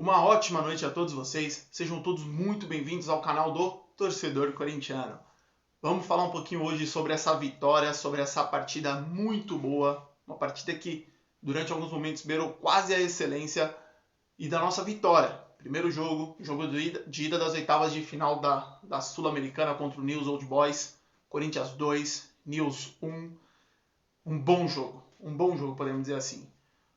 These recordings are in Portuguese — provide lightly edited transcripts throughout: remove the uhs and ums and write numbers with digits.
Uma ótima noite a todos vocês, sejam todos muito bem-vindos ao canal do Torcedor Corintiano. Vamos falar um pouquinho hoje sobre essa vitória, sobre essa partida muito boa, uma partida que durante alguns momentos beirou quase a excelência, e da nossa vitória. Primeiro jogo de ida das oitavas de final da Sul-Americana contra o Newell's Old Boys, Corinthians 2, Newell's 1. Um bom jogo podemos dizer assim.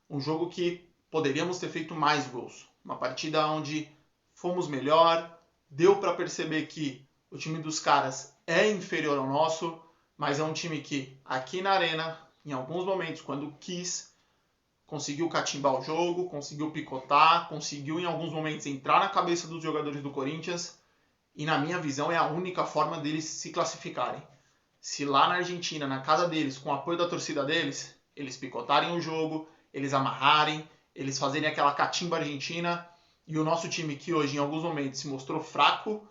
Um jogo que poderíamos ter feito mais gols. Uma partida onde fomos melhor, deu para perceber que o time dos caras é inferior ao nosso, mas é um time que aqui na arena, em alguns momentos, quando quis, conseguiu catimbar o jogo, conseguiu picotar, conseguiu em alguns momentos entrar na cabeça dos jogadores do Corinthians, e na minha visão é a única forma deles se classificarem. Se lá na Argentina, na casa deles, com o apoio da torcida deles, eles picotarem o jogo, eles amarrarem, eles fazerem aquela catimba argentina, e o nosso time que hoje em alguns momentos se mostrou fraco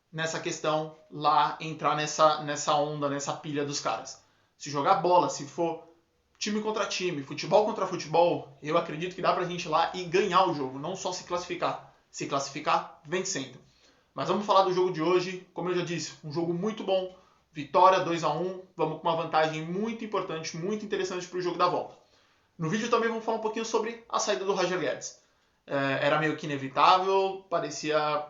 nessa questão, lá entrar nessa onda, nessa pilha dos caras. Se jogar bola, se for time contra time, futebol contra futebol, eu acredito que dá pra gente ir lá e ganhar o jogo, não só se classificar vencendo. Mas vamos falar do jogo de hoje, como eu já disse, um jogo muito bom, vitória 2-1, vamos com uma vantagem muito importante, muito interessante para o jogo da volta. No vídeo também vamos falar um pouquinho sobre a saída do Roger Guedes. Era meio que inevitável, parecia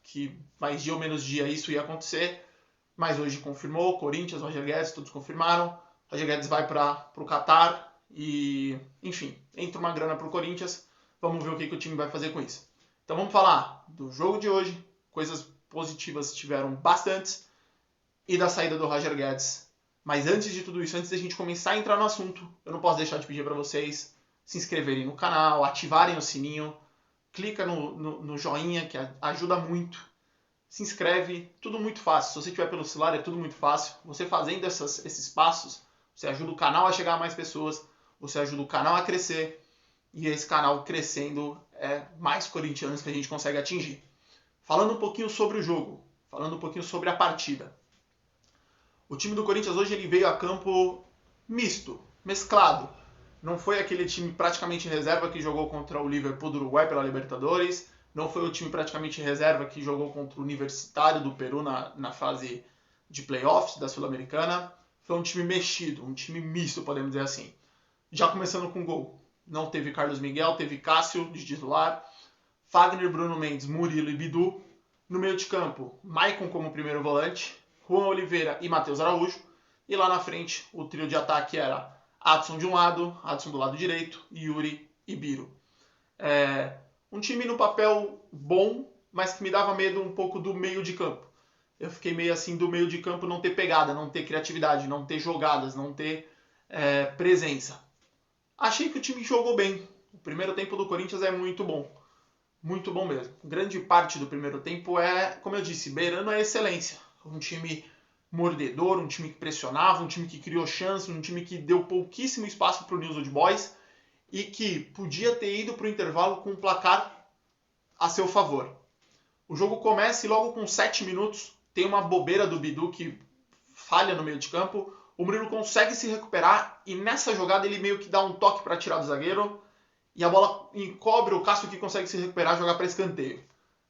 que mais dia ou menos dia isso ia acontecer, mas hoje confirmou, Corinthians, Roger Guedes, todos confirmaram. Roger Guedes vai para o Qatar e, enfim, entra uma grana para o Corinthians. Vamos ver o que o time vai fazer com isso. Então vamos falar do jogo de hoje, coisas positivas tiveram bastantes, e da saída do Roger Guedes. Mas antes de tudo isso, antes da gente começar a entrar no assunto, eu não posso deixar de pedir para vocês se inscreverem no canal, ativarem o sininho, clica no joinha, que ajuda muito. Se inscreve, tudo muito fácil. Se você estiver pelo celular, é tudo muito fácil. Você fazendo esses passos, você ajuda o canal a chegar a mais pessoas, você ajuda o canal a crescer, e esse canal crescendo é mais corintianos que a gente consegue atingir. Falando um pouquinho sobre o jogo, falando um pouquinho sobre a partida. O time do Corinthians hoje ele veio a campo misto, mesclado. Não foi aquele time praticamente reserva que jogou contra o Liverpool do Uruguai pela Libertadores. Não foi o time praticamente reserva que jogou contra o Universitário do Peru na fase de playoffs da Sul-Americana. Foi um time mexido, um time misto, podemos dizer assim. Já começando com gol. Não teve Carlos Miguel, teve Cássio de titular. Fagner, Bruno Mendes, Murilo e Bidu. No meio de campo, Maicon como primeiro volante, Juan Oliveira e Matheus Araújo. E lá na frente, o trio de ataque era Adson de um lado, Adson do lado direito, Yuri e Biro. Um time no papel bom, mas que me dava medo um pouco do meio de campo. Eu fiquei meio assim do meio de campo não ter pegada, não ter criatividade, não ter jogadas, não ter presença. Achei que o time jogou bem. O primeiro tempo do Corinthians é muito bom. Muito bom mesmo. Grande parte do primeiro tempo é, como eu disse, beirando a excelência. Um time mordedor, um time que pressionava, um time que criou chances, um time que deu pouquíssimo espaço para o Newell's Old Boys e que podia ter ido para o intervalo com um placar a seu favor. O jogo começa e logo com 7 minutos tem uma bobeira do Bidu que falha no meio de campo. O Murilo consegue se recuperar e nessa jogada ele meio que dá um toque para tirar do zagueiro e a bola encobre o Cássio que consegue se recuperar e jogar para escanteio.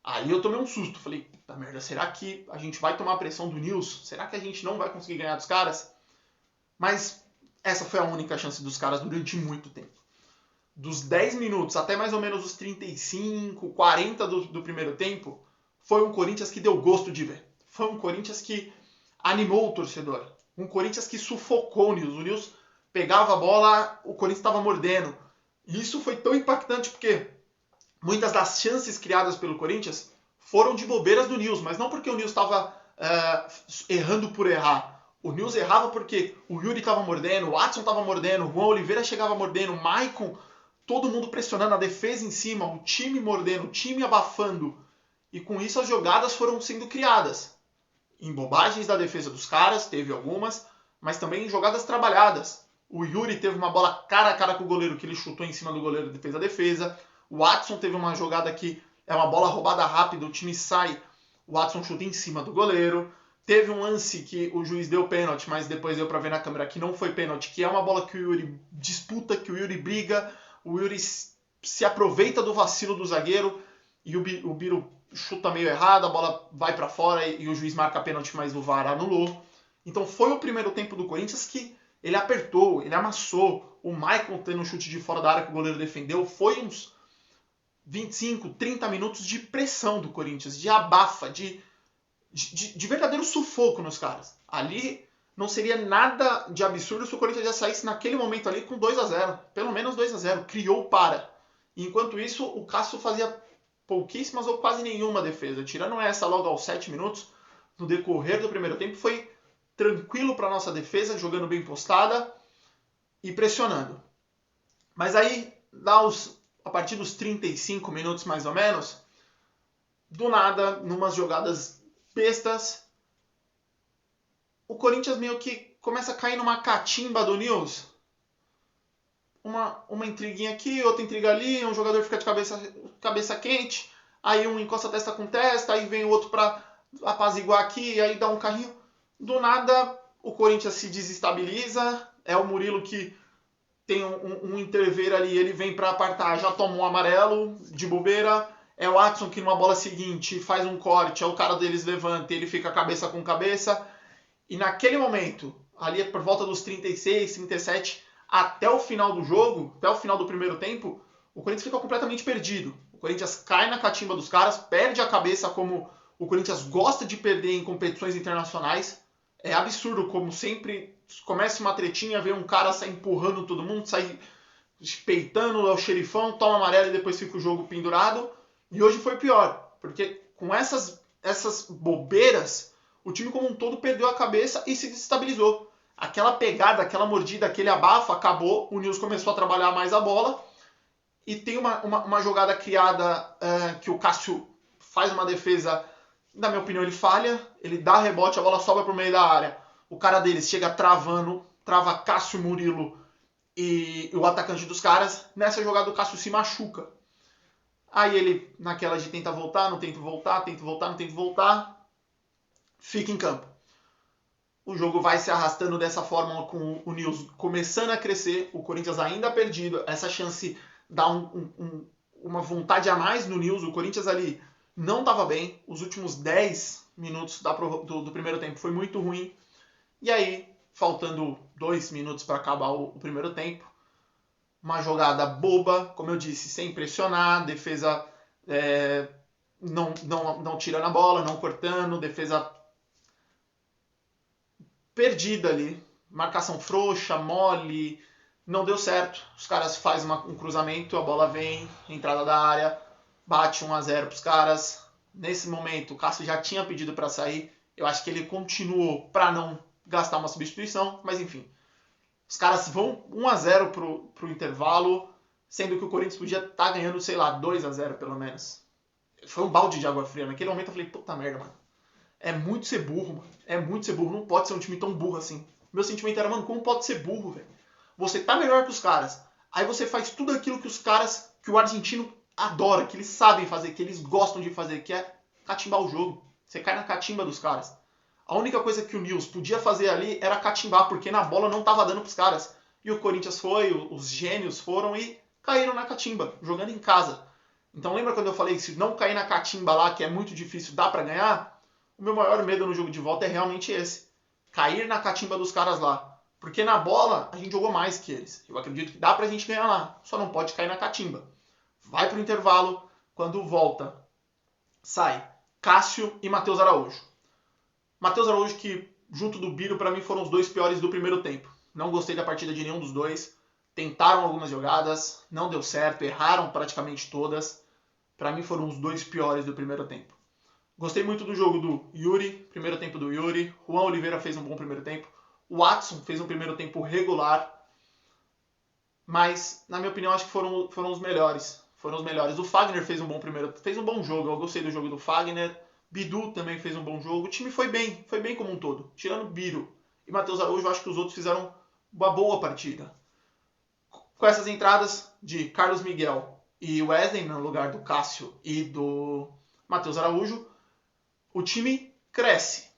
Aí eu tomei um susto, falei, puta merda, será que a gente vai tomar a pressão do Newell's? Será que a gente não vai conseguir ganhar dos caras? Mas essa foi a única chance dos caras durante muito tempo. Dos 10 minutos até mais ou menos os 35, 40 do primeiro tempo, foi um Corinthians que deu gosto de ver. Foi um Corinthians que animou o torcedor. Um Corinthians que sufocou o Newell's. O Newell's pegava a bola, o Corinthians estava mordendo. E isso foi tão impactante porque muitas das chances criadas pelo Corinthians foram de bobeiras do Newell's, mas não porque o Newell's estava errando por errar. O Newell's errava porque o Yuri estava mordendo, o Adson estava mordendo, o Juan Oliveira chegava mordendo, o Maicon, todo mundo pressionando, a defesa em cima, o time mordendo, o time abafando. E com isso as jogadas foram sendo criadas. Em bobagens da defesa dos caras, teve algumas, mas também em jogadas trabalhadas. O Yuri teve uma bola cara a cara com o goleiro, que ele chutou em cima do goleiro e fez a defesa. O Adson teve uma jogada que é uma bola roubada rápida, o time sai, o Adson chuta em cima do goleiro. Teve um lance que o juiz deu pênalti, mas depois deu pra ver na câmera que não foi pênalti, que é uma bola que o Yuri disputa, que o Yuri briga, o Yuri se aproveita do vacilo do zagueiro e o Biro chuta meio errado, a bola vai para fora e o juiz marca pênalti, mas o VAR anulou. Então foi o primeiro tempo do Corinthians que ele apertou, ele amassou. O Maicon tendo um chute de fora da área que o goleiro defendeu. Foi uns 25, 30 minutos de pressão do Corinthians, de abafa, de verdadeiro sufoco nos caras. Ali não seria nada de absurdo se o Corinthians já saísse naquele momento ali com 2-0. Pelo menos 2-0. Criou para. Enquanto isso, o Cássio fazia pouquíssimas ou quase nenhuma defesa. Tirando essa logo aos 7 minutos, no decorrer do primeiro tempo, foi tranquilo para nossa defesa, jogando bem postada e pressionando. Mas aí, a partir dos 35 minutos mais ou menos, do nada, numas jogadas bestas, o Corinthians meio que começa a cair numa catimba do Nils. Uma intriguinha aqui, outra intriga ali, um jogador fica de cabeça quente, aí um encosta a testa com testa, aí vem o outro para apaziguar aqui, aí dá um carrinho. Do nada, o Corinthians se desestabiliza, é o Murilo que tem um interver ali, ele vem para apartar, já toma um amarelo de bobeira. É o Watson que numa bola seguinte faz um corte, é o cara deles levanta, ele fica cabeça com cabeça. E naquele momento, ali por volta dos 36, 37, até o final do jogo, até o final do primeiro tempo, o Corinthians fica completamente perdido. O Corinthians cai na catimba dos caras, perde a cabeça como o Corinthians gosta de perder em competições internacionais. É absurdo como sempre começa uma tretinha, vê um cara sair empurrando todo mundo, sai peitando, é o xerifão, toma amarelo e depois fica o jogo pendurado. E hoje foi pior, porque com essas bobeiras, o time como um todo perdeu a cabeça e se desestabilizou. Aquela pegada, aquela mordida, aquele abafo acabou, o Nils começou a trabalhar mais a bola. E tem uma jogada criada que o Cássio faz uma defesa, na minha opinião ele falha, ele dá rebote, a bola sobra pro meio da área. O cara deles chega travando, trava Cássio, Murilo e o atacante dos caras. Nessa jogada o Cássio se machuca. Aí ele, naquela de tenta voltar, não tenta voltar, tenta voltar, não tenta voltar, fica em campo. O jogo vai se arrastando dessa forma com o Nils começando a crescer, o Corinthians ainda perdido, essa chance dá uma vontade a mais no Nils, o Corinthians ali não estava bem, os últimos 10 minutos do primeiro tempo foi muito ruim, e aí, faltando 2 minutos para acabar o primeiro tempo, uma jogada boba, como eu disse, sem pressionar, defesa não tirando a bola, não cortando, defesa perdida ali, marcação frouxa, mole, não deu certo. Os caras fazem um cruzamento, a bola vem, entrada da área, bate 1-0 para os caras. Nesse momento, o Cássio já tinha pedido para sair, eu acho que ele continuou para não gastar uma substituição, mas enfim. Os caras vão 1-0 pro intervalo, sendo que o Corinthians podia estar ganhando, sei lá, 2-0 pelo menos. Foi um balde de água fria. Naquele momento eu falei, puta merda, mano. É muito ser burro, mano. É muito ser burro. Não pode ser um time tão burro assim. Meu sentimento era, mano, como pode ser burro, velho? Você tá melhor que os caras. Aí você faz tudo aquilo que os caras, que o argentino adora, que eles sabem fazer, que eles gostam de fazer, que é catimbar o jogo. Você cai na catimba dos caras. A única coisa que o Nils podia fazer ali era catimbar, porque na bola não estava dando para os caras. E o Corinthians foi, os gênios foram e caíram na catimba, jogando em casa. Então lembra quando eu falei que se não cair na catimba lá, que é muito difícil, dá para ganhar? O meu maior medo no jogo de volta é realmente esse. Cair na catimba dos caras lá. Porque na bola a gente jogou mais que eles. Eu acredito que dá pra gente ganhar lá. Só não pode cair na catimba. Vai pro intervalo. Quando volta, sai Cássio e Matheus Araújo. Matheus Araújo que, junto do Biro, para mim foram os dois piores do primeiro tempo. Não gostei da partida de nenhum dos dois. Tentaram algumas jogadas, não deu certo, erraram praticamente todas. Para mim foram os dois piores do primeiro tempo. Gostei muito do jogo do Yuri, primeiro tempo do Yuri. Juan Oliveira fez um bom primeiro tempo. O Watson fez um primeiro tempo regular. Mas, na minha opinião, acho que foram os melhores. Foram os melhores. O Fagner fez um bom jogo. Eu gostei do jogo do Fagner. Bidu também fez um bom jogo. O time foi bem como um todo. Tirando Biro e Matheus Araújo, eu acho que os outros fizeram uma boa partida. Com essas entradas de Carlos Miguel e Wesley no lugar do Cássio e do Matheus Araújo, o time cresce.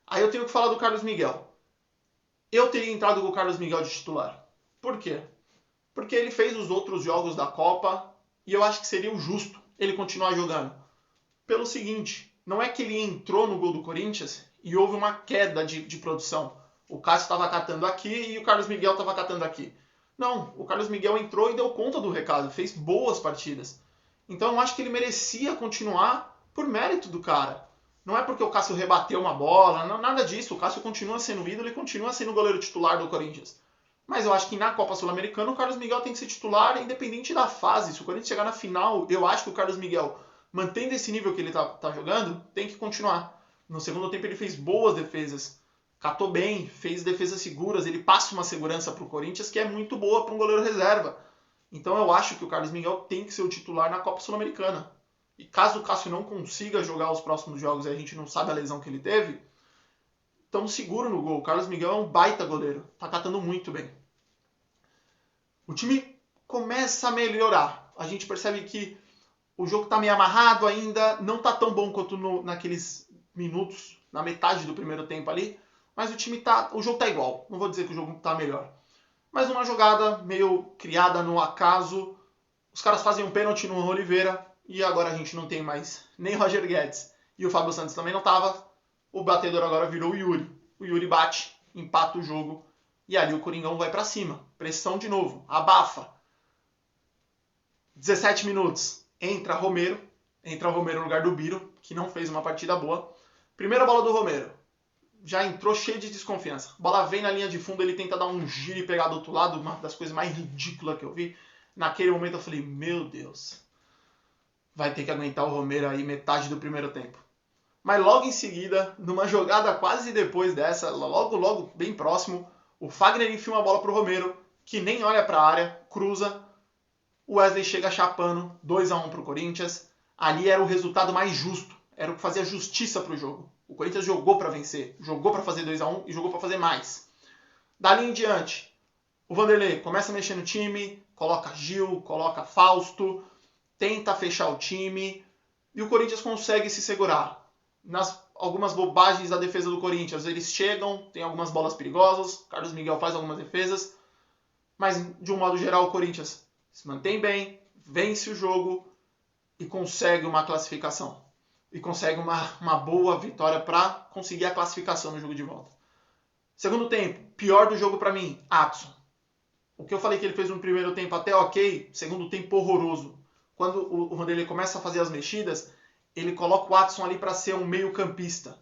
Aí eu tenho que falar do Carlos Miguel. Eu teria entrado com o Carlos Miguel de titular. Por quê? Porque ele fez os outros jogos da Copa e eu acho que seria o justo ele continuar jogando? Pelo seguinte, não é que ele entrou no gol do Corinthians e houve uma queda de produção. O Cássio estava catando aqui e o Carlos Miguel estava catando aqui. Não, o Carlos Miguel entrou e deu conta do recado, fez boas partidas. Então eu acho que ele merecia continuar por mérito do cara. Não é porque o Cássio rebateu uma bola, não, nada disso. O Cássio continua sendo ídolo e continua sendo o goleiro titular do Corinthians. Mas eu acho que na Copa Sul-Americana o Carlos Miguel tem que ser titular independente da fase. Se o Corinthians chegar na final, eu acho que o Carlos Miguel, mantendo esse nível que ele tá jogando, tem que continuar. No segundo tempo ele fez boas defesas, catou bem, fez defesas seguras, ele passa uma segurança para o Corinthians que é muito boa para um goleiro reserva. Então eu acho que o Carlos Miguel tem que ser o titular na Copa Sul-Americana. E caso o Cássio não consiga jogar os próximos jogos e a gente não sabe a lesão que ele teve, tão seguro no gol. O Carlos Miguel é um baita goleiro, tá catando muito bem. O time começa a melhorar. A gente percebe que o jogo tá meio amarrado ainda, não tá tão bom quanto naqueles minutos, na metade do primeiro tempo ali, mas o jogo tá igual. Não vou dizer que o jogo tá melhor. Mas uma jogada meio criada no acaso, os caras fazem um pênalti no Oliveira e agora a gente não tem mais nem Roger Guedes e o Fábio Santos também não tava. O batedor agora virou o Yuri. O Yuri bate, empata o jogo e ali o Coringão vai pra cima. Pressão de novo, abafa. 17 minutos, entra Romero no lugar do Biro, que não fez uma partida boa. Primeira bola do Romero, já entrou cheio de desconfiança. A bola vem na linha de fundo, ele tenta dar um giro e pegar do outro lado, uma das coisas mais ridículas que eu vi. Naquele momento eu falei, meu Deus, vai ter que aguentar o Romero aí metade do primeiro tempo. Mas logo em seguida, numa jogada quase depois dessa, logo bem próximo, o Fagner enfia uma bola pro Romero, que nem olha pra área, cruza, o Wesley chega chapando, 2-1 pro Corinthians. Ali era o resultado mais justo, era o que fazia justiça pro jogo. O Corinthians jogou para vencer, jogou para fazer 2-1 e jogou para fazer mais. Dali em diante, o Vanderlei começa a mexer no time, coloca Gil, coloca Fausto, tenta fechar o time e o Corinthians consegue se segurar. Nas algumas bobagens da defesa do Corinthians, eles chegam, tem algumas bolas perigosas, Carlos Miguel faz algumas defesas, mas de um modo geral o Corinthians se mantém bem, vence o jogo e consegue uma classificação. E consegue uma boa vitória para conseguir a classificação no jogo de volta. Segundo tempo, pior do jogo para mim, Adson. O que eu falei que ele fez no primeiro tempo até ok, segundo tempo horroroso. Quando o Vanderlei começa a fazer as mexidas, ele coloca o Adson ali para ser um meio campista,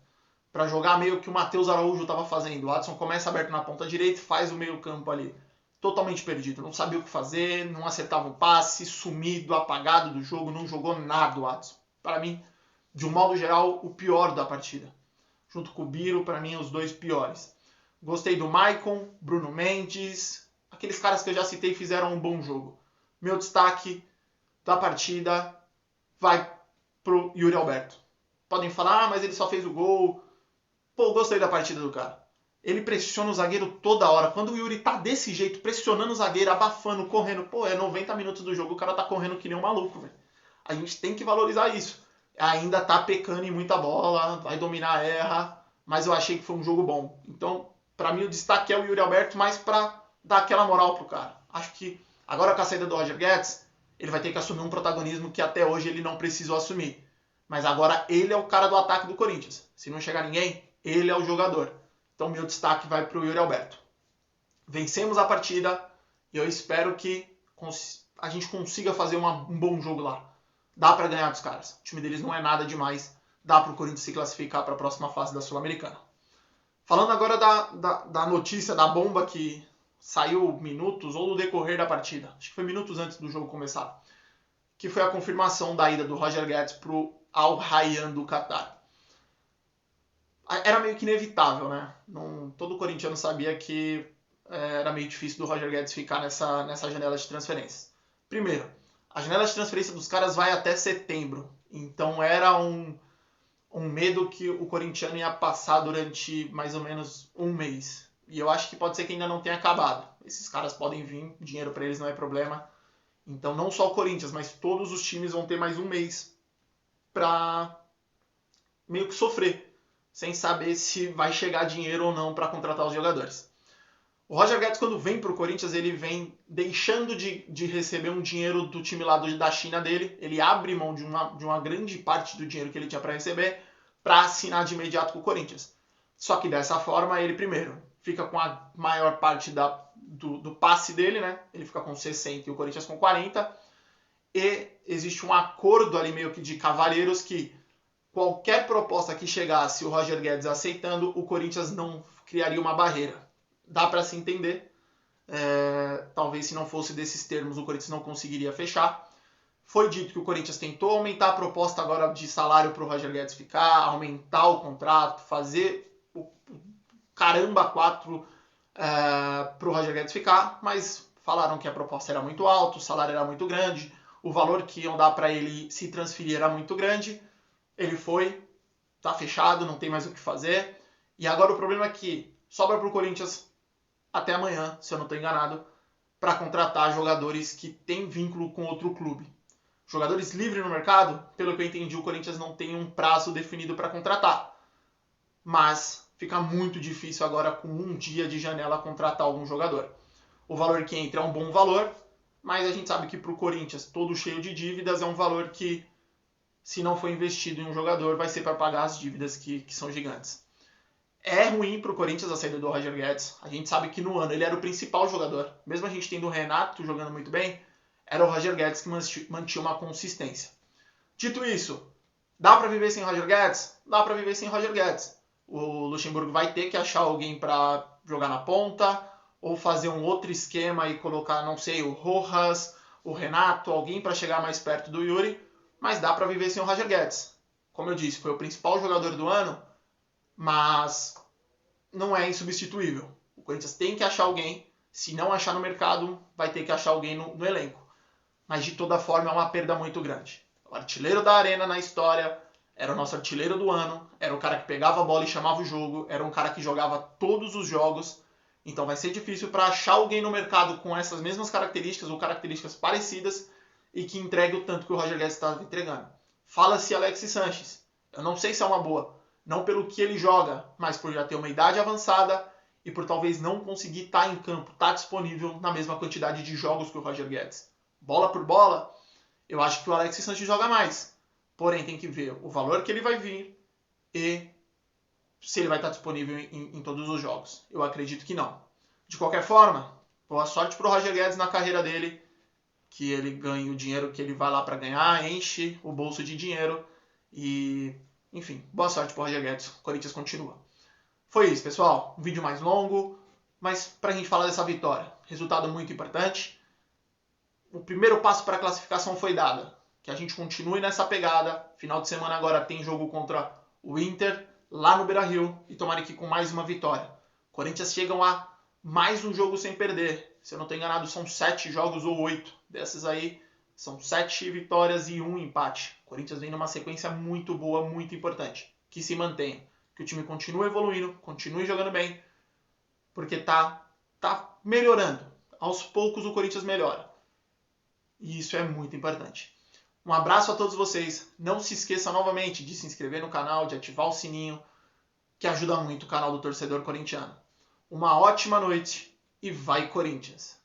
para jogar meio que o Matheus Araújo estava fazendo. O Adson começa aberto na ponta direita e faz o meio campo ali. Totalmente perdido, não sabia o que fazer, não acertava o passe, sumido, apagado do jogo, não jogou nada o Adson. Para mim, de um modo geral, o pior da partida. Junto com o Biro, para mim, os dois piores. Gostei do Maicon, Bruno Mendes, aqueles caras que eu já citei fizeram um bom jogo. Meu destaque da partida vai pro Yuri Alberto. Podem falar, mas ele só fez o gol. Pô, gostei da partida do cara. Ele pressiona o zagueiro toda hora. Quando o Yuri tá desse jeito, pressionando o zagueiro, abafando, correndo, pô, é 90 minutos do jogo, o cara tá correndo que nem um maluco, velho. A gente tem que valorizar isso. Ainda tá pecando em muita bola, vai dominar, erra, mas eu achei que foi um jogo bom. Então, pra mim, o destaque é o Yuri Alberto, mais pra dar aquela moral pro cara. Acho que agora com a saída do Roger Guedes, ele vai ter que assumir um protagonismo que até hoje ele não precisou assumir. Mas agora ele é o cara do ataque do Corinthians. Se não chegar ninguém, ele é o jogador. Então, meu destaque vai pro Yuri Alberto. Vencemos a partida e eu espero que a gente consiga fazer um bom jogo lá. Dá para ganhar dos caras. O time deles não é nada demais. Dá para o Corinthians se classificar para a próxima fase da Sul-Americana. Falando agora da notícia, da bomba que saiu minutos ou no decorrer da partida. Acho que foi minutos antes do jogo começar. Que foi a confirmação da ida do Roger Guedes para o Al Rayyan do Catar. Era meio que inevitável, né? Todo corintiano sabia que era meio difícil do Roger Guedes ficar nessa janela de transferências. Primeiro, a janela de transferência dos caras vai até setembro. Então era um medo que o corintiano ia passar durante mais ou menos um mês. E eu acho que pode ser que ainda não tenha acabado. Esses caras podem vir, dinheiro para eles não é problema. Então não só o Corinthians, mas todos os times vão ter mais um mês para meio que sofrer, sem saber se vai chegar dinheiro ou não para contratar os jogadores. O Roger Guedes, quando vem para o Corinthians, ele vem deixando de receber um dinheiro do time lá da China dele. Ele abre mão de uma grande parte do dinheiro que ele tinha para receber para assinar de imediato com o Corinthians. Só que dessa forma, ele primeiro fica com a maior parte do passe dele, né? Ele fica com 60 e o Corinthians com 40. E existe um acordo ali meio que de cavalheiros que qualquer proposta que chegasse o Roger Guedes aceitando, o Corinthians não criaria uma barreira. Dá para se entender. Talvez se não fosse desses termos o Corinthians não conseguiria fechar. Foi dito que o Corinthians tentou aumentar a proposta agora de salário para o Roger Guedes ficar, aumentar o contrato, fazer o caramba 4 para o Roger Guedes ficar, mas falaram que a proposta era muito alta, o salário era muito grande, o valor que iam dar para ele se transferir era muito grande. Ele foi, tá fechado, não tem mais o que fazer. E agora o problema é que sobra para o Corinthians até amanhã, se eu não estou enganado, para contratar jogadores que têm vínculo com outro clube. Jogadores livres no mercado, pelo que eu entendi, o Corinthians não tem um prazo definido para contratar. Mas fica muito difícil agora, com um dia de janela, contratar algum jogador. O valor que entra é um bom valor, mas a gente sabe que para o Corinthians, todo cheio de dívidas, é um valor que, se não for investido em um jogador, vai ser para pagar as dívidas que são gigantes. É ruim para o Corinthians a saída do Roger Guedes. A gente sabe que no ano ele era o principal jogador. Mesmo a gente tendo o Renato jogando muito bem, era o Roger Guedes que mantinha uma consistência. Dito isso, dá para viver sem Roger Guedes? Dá para viver sem Roger Guedes. O Luxemburgo vai ter que achar alguém para jogar na ponta, ou fazer um outro esquema e colocar, não sei, o Rojas, o Renato, alguém para chegar mais perto do Yuri, mas dá para viver sem o Roger Guedes. Como eu disse, foi o principal jogador do ano, mas não é insubstituível. O Corinthians tem que achar alguém. Se não achar no mercado, vai ter que achar alguém no elenco. Mas de toda forma é uma perda muito grande. O artilheiro da Arena na história, era o nosso artilheiro do ano, era o cara que pegava a bola e chamava o jogo, era um cara que jogava todos os jogos. Então vai ser difícil para achar alguém no mercado com essas mesmas características ou características parecidas e que entregue o tanto que o Roger Guedes está entregando. Fala-se Alexis Sanches. Eu não sei se é uma boa. Não pelo que ele joga, mas por já ter uma idade avançada e por talvez não conseguir estar em campo, estar disponível na mesma quantidade de jogos que o Roger Guedes. Bola por bola, eu acho que o Alexis Sanches joga mais. Porém, tem que ver o valor que ele vai vir e se ele vai estar disponível em todos os jogos. Eu acredito que não. De qualquer forma, boa sorte para o Roger Guedes na carreira dele, que ele ganhe o dinheiro que ele vai lá para ganhar, enche o bolso de dinheiro e... Enfim, boa sorte para o Roger Guedes. O Corinthians continua. Foi isso, pessoal. Um vídeo mais longo, mas para a gente falar dessa vitória. Resultado muito importante. O primeiro passo para a classificação foi dado. Que a gente continue nessa pegada. Final de semana agora tem jogo contra o Inter, lá no Beira-Rio. E tomara que com mais uma vitória. Corinthians chegam a mais um jogo sem perder. Se eu não estou enganado, são 7 jogos ou 8. Dessas aí, são 7 vitórias e 1 empate. O Corinthians vem numa sequência muito boa, muito importante. Que se mantenha. Que o time continue evoluindo, continue jogando bem. Porque tá melhorando. Aos poucos o Corinthians melhora. E isso é muito importante. Um abraço a todos vocês. Não se esqueça novamente de se inscrever no canal, de ativar o sininho, que ajuda muito o canal do Torcedor Corintiano. Uma ótima noite e vai Corinthians!